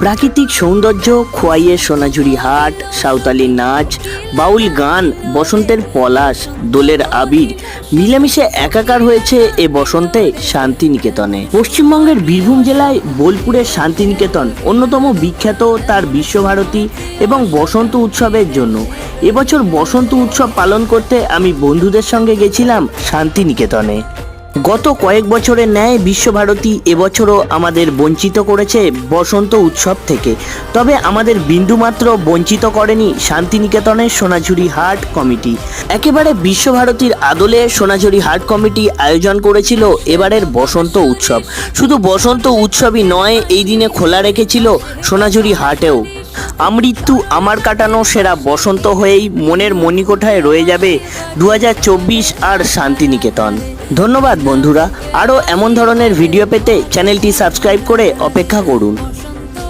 প্রাকৃতিক সৌন্দর্য, খোয়াইয়ের সোনাঝুরি হাট, সাঁওতালি নাচ, বাউল গান, বসন্তের পলাশ, দোলের আবির মিলেমিশে একাকার হয়েছে এ বসন্তে শান্তিনিকেতনে। পশ্চিমবঙ্গের বীরভূম জেলায় বোলপুরের শান্তিনিকেতন অন্যতম বিখ্যাত তার বিশ্বভারতী এবং বসন্ত উৎসবের জন্য। এবছর বসন্ত উৎসব পালন করতে আমি বন্ধুদের সঙ্গে গেছিলাম শান্তিনিকেতনে। গত কয়েক বছরের ন্যায় বিশ্বভারতী এবছরও আমাদের বঞ্চিত করেছে বসন্ত উৎসব থেকে। তবে আমাদের বিন্দুমাত্র বঞ্চিত করেনি শান্তিনিকেতনের সোনাঝুরি হাট কমিটি। একেবারে বিশ্বভারতীর আদলে সোনাঝুরি হাট কমিটি আয়োজন করেছিল এবারের বসন্ত উৎসব। শুধু বসন্ত উৎসবই নয়, এই দিনে খোলা রেখেছিল সোনাঝুরি হাটেও। আমৃত্যু আমার কাটানো সেরা বসন্ত হয়েই মনের মণিকোঠায় রয়ে যাবে 2024 আর শান্তিনিকেতন। ধন্যবাদ বন্ধুরা। আরও এমন ধরনের ভিডিও পেতে চ্যানেলটি সাবস্ক্রাইব করে অপেক্ষা করুন।